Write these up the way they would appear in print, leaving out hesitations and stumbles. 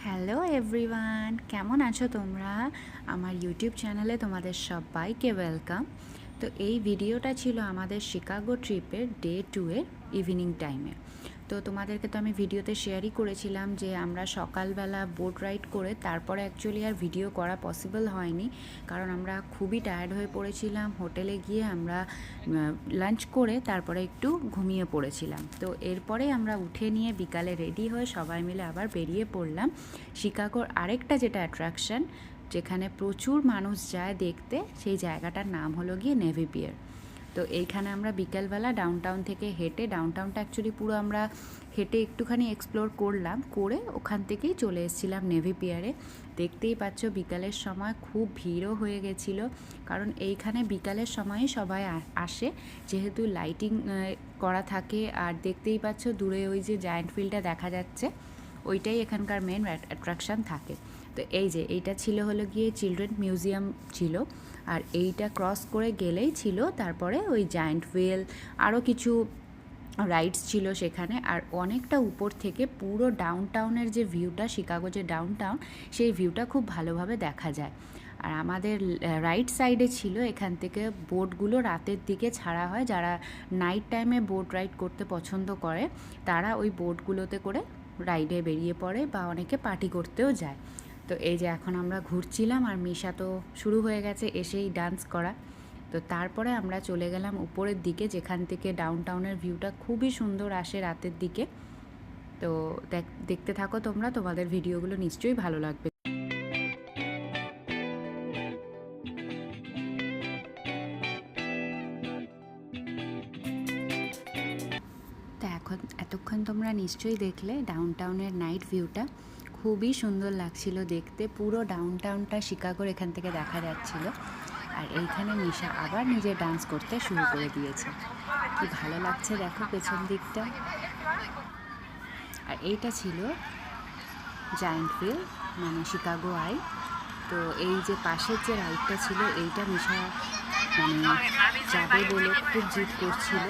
Hello everyone, কেমন আছো তোমরা? আমার ইউটিউব চ্যানেলে তোমাদের সবাইকে ওয়েলকাম। তো এই ভিডিওটা ছিল আমাদের শিকাগো ট্রিপের ডে 2 এর ইভিনিং টাইমে। তো তোমাদেরকে তো আমি ভিডিওতে শেয়ারই করেছিলাম যে আমরা সকালবেলা বোট রাইড করে তারপরে অ্যাকচুয়ালি আর ভিডিও করা পসিবল হয়নি, কারণ আমরা খুবই টায়ার্ড হয়ে পড়েছিলাম। হোটেলে গিয়ে আমরা লাঞ্চ করে তারপরে একটু ঘুমিয়ে পড়েছিলাম। তো এরপরে আমরা উঠে নিয়ে বিকালে রেডি হয়ে সবাই মিলে আবার বেরিয়ে পড়লাম শিকাগোর আরেকটা যেটা অ্যাট্রাকশন, যেখানে প্রচুর মানুষ যায় দেখতে, সেই জায়গাটার নাম হলো গিয়ে নেভি পিয়ার। তো এইখানে আমরা বিকেলবেলা ডাউনটাউন থেকে হেঁটে, ডাউনটাউনটা অ্যাকচুয়ালি পুরো আমরা হেঁটে একটুখানি এক্সপ্লোর করলাম, করে ওখান থেকেই চলে এসেছিলাম নেভি পিয়ারে। দেখতেই পাচ্ছ বিকালের সময় খুব ভিড়ও হয়ে গেছিলো, কারণ এইখানে বিকালের সময়ই সবাই আসে, যেহেতু লাইটিং করা থাকে। আর দেখতেই পাচ্ছ দূরে ওই যে জায়ান্ট ফিল্ডটা দেখা যাচ্ছে, ওইটাই এখানকার মেন অ্যাট্রাকশান থাকে। তো এই যে এইটা ছিল হলো গিয়ে চিলড্রেন মিউজিয়াম ছিল, আর এইটা ক্রস করে গেলেই ছিল তারপরে ওই জায়ান্ট হুইল, আরও কিছু রাইডস ছিল সেখানে। আর অনেকটা উপর থেকে পুরো ডাউনটাউনের যে ভিউটা, শিকাগো যে ডাউনটাউন, সেই ভিউটা খুব ভালোভাবে দেখা যায়। আর আমাদের রাইট সাইডে ছিল, এখান থেকে বোটগুলো রাতের দিকে ছাড়া হয়। যারা নাইট টাইমে বোট রাইড করতে পছন্দ করে তারা ওই বোটগুলোতে করে রাইডে বেরিয়ে পড়ে, বা অনেকে পার্টি করতেও যায়। তো এই যে এখন আমরা ঘুরছিলাম, আর মিশা তো শুরু হয়ে গেছে এসেই ডান্স করা। তো তারপরে আমরা চলে গেলাম উপরের দিকে, যেখান থেকে ডাউনটাউনের ভিউটা খুবই সুন্দর আসে রাতের দিকে। তো দেখতে থাকো তোমরা, তোমাদের ভিডিওগুলো নিশ্চয়ই ভালো লাগবে। তো এতক্ষণ তোমরা নিশ্চয়ই দেখলে ডাউনটাউনের নাইট ভিউটা, খুবই সুন্দর লাগছিল দেখতে। পুরো ডাউনটাউনটা শিকাগোর এখান থেকে দেখা যাচ্ছিল। আর এইখানে মিশা আবার নিজে ডান্স করতে শুরু করে দিয়েছে, কি ভালো লাগছে দেখো পেছন দিকটা। আর এইটা ছিল জায়ান্ট হুইল, মানে শিকাগো আই। তো এই যে পাশের যে রাইডটা ছিল, এইটা মিশা মানে যাবে বলে খুব জিদ করছিল।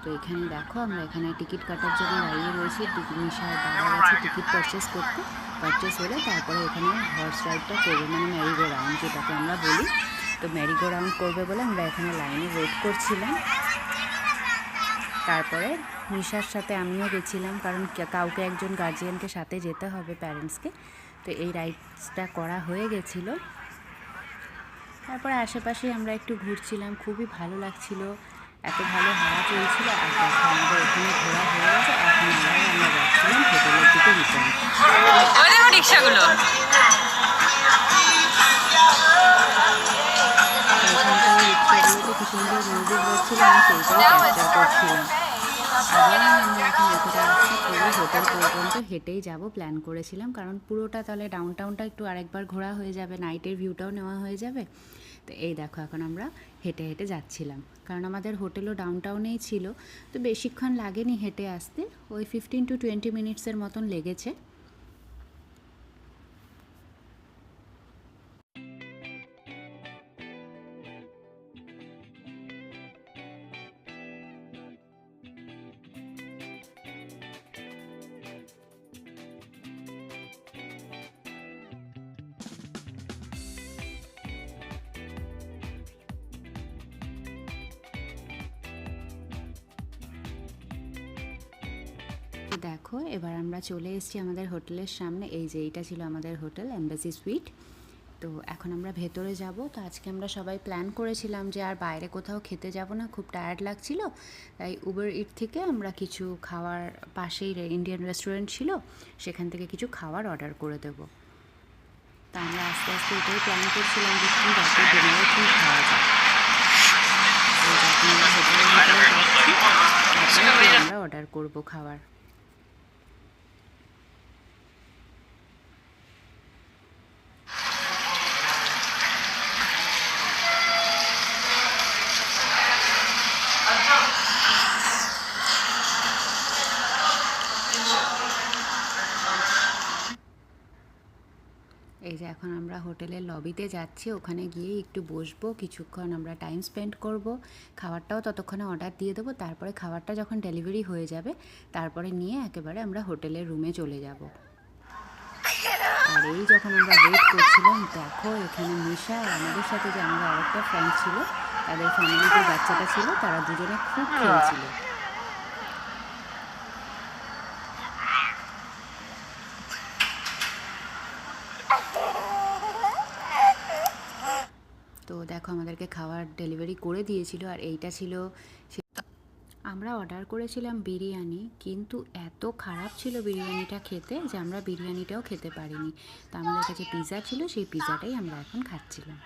তো এখানে দেখো আমরা এখানে টিকিট কাটার জন্য দাঁড়িয়ে রয়েছি, মিশার বাবা গেছে টিকিট পারচেস হলে তারপরে এখানে হর্স রাইডটা করবে, মানে ম্যারিগো রাউন্ড যেটাকে আমরা বলি। তো ম্যারিগো রাউন্ড করবে বলে আমরা এখানে লাইনে ওয়েট করছিলাম। তারপরে মিশার সাথে আমিও গেছিলাম, কারণ কাউকে একজন গার্জিয়ানকে সাথে যেতে হবে, প্যারেন্টসকে। তো এই রাইডসটা করা হয়ে গেছিলো। তারপরে আশেপাশে আমরা একটু ঘুরছিলাম, খুবই ভালো লাগছিল, এত ভালো হাওয়া চলছিল। আর দেখো আমাদের ওখানে ঘোরা হয়ে গেছে, এখন আমরা যাচ্ছিলাম হোটেলের দিকে রিটার্ন। রিক্সাগুলো রিক্সাগুলোতে কি সুন্দর মিউজিক বাজছিল, আমি সেইটাই ক্যাপচার করছিলাম। আবার আমরা এখন এতটা রাস্তা পুরো হোটেল পর্যন্ত হেঁটেই যাব প্ল্যান করেছিলাম, কারণ পুরোটা তাহলে ডাউনটাউনটা একটু আরেকবার ঘোরা হয়ে যাবে, নাইটের ভিউটাও নেওয়া হয়ে যাবে। তো এই দেখো এখন আমরা হেঁটে হেঁটে যাচ্ছিলাম, কারণ আমাদের হোটেলও ডাউনটাউনেই ছিল। তো বেশিক্ষণ লাগেনি হেঁটে আসতে, ওই 15 to 20 মিনিটসের মতন লেগেছে। দেখো এবার আমরা চলে এসেছি আমাদের হোটেলের সামনে। এই যে এইটা ছিল আমাদের হোটেল এম্বাসি সুইট। তো এখন আমরা ভেতরে যাব। তো আজকে আমরা সবাই প্ল্যান করেছিলাম যে আর বাইরে কোথাও খেতে যাব না, খুব টায়ার্ড লাগছিল। তাই উবার ইট থেকে আমরা কিছু খাওয়ার, পাশেই ইন্ডিয়ান রেস্টুরেন্ট ছিল, সেখান থেকে কিছু খাওয়ার অর্ডার করে দেব। তা আমরা আস্তে আস্তে এটাই প্ল্যান করছিলাম যে কী রাতে ডিনারে কী খাওয়া যায়। আমরা হোটেলের ভিতরে যাচ্ছি, আমরা অর্ডার করবো খাবার। এই যে এখন আমরা হোটেলের লবিতে যাচ্ছি, ওখানে গিয়ে একটু বসবো, কিছুক্ষণ আমরা টাইম স্পেন্ড করব, খাবারটাও ততক্ষণে অর্ডার দিয়ে দেবো। তারপরে খাবারটা যখন ডেলিভারি হয়ে যাবে, তারপরে নিয়ে একেবারে আমরা হোটেলের রুমে চলে যাব। আর এই যখন আমরা ওয়েট করছিলাম, দেখো এখানে মিশা আর আমাদের সাথে যে আমরা আরেকটা ফ্রেন্ড ছিল, তাদের ফ্যামিলির যে বাচ্চাটা ছিল, তারা দুজনে খুব খেলছিল। তো দেখো আমাদেরকে খাবার ডেলিভারি করে দিয়েছিল, আর এইটা ছিল আমরা অর্ডার করেছিলাম বিরিয়ানি, কিন্তু এত খারাপ ছিল বিরিয়ানিটা খেতে যে আমরা বিরিয়ানিটাও খেতে পারিনি। তো আমাদের কাছে পিৎজা ছিল, সেই পিৎজাটাই আমরা এখন খাচ্ছিলাম।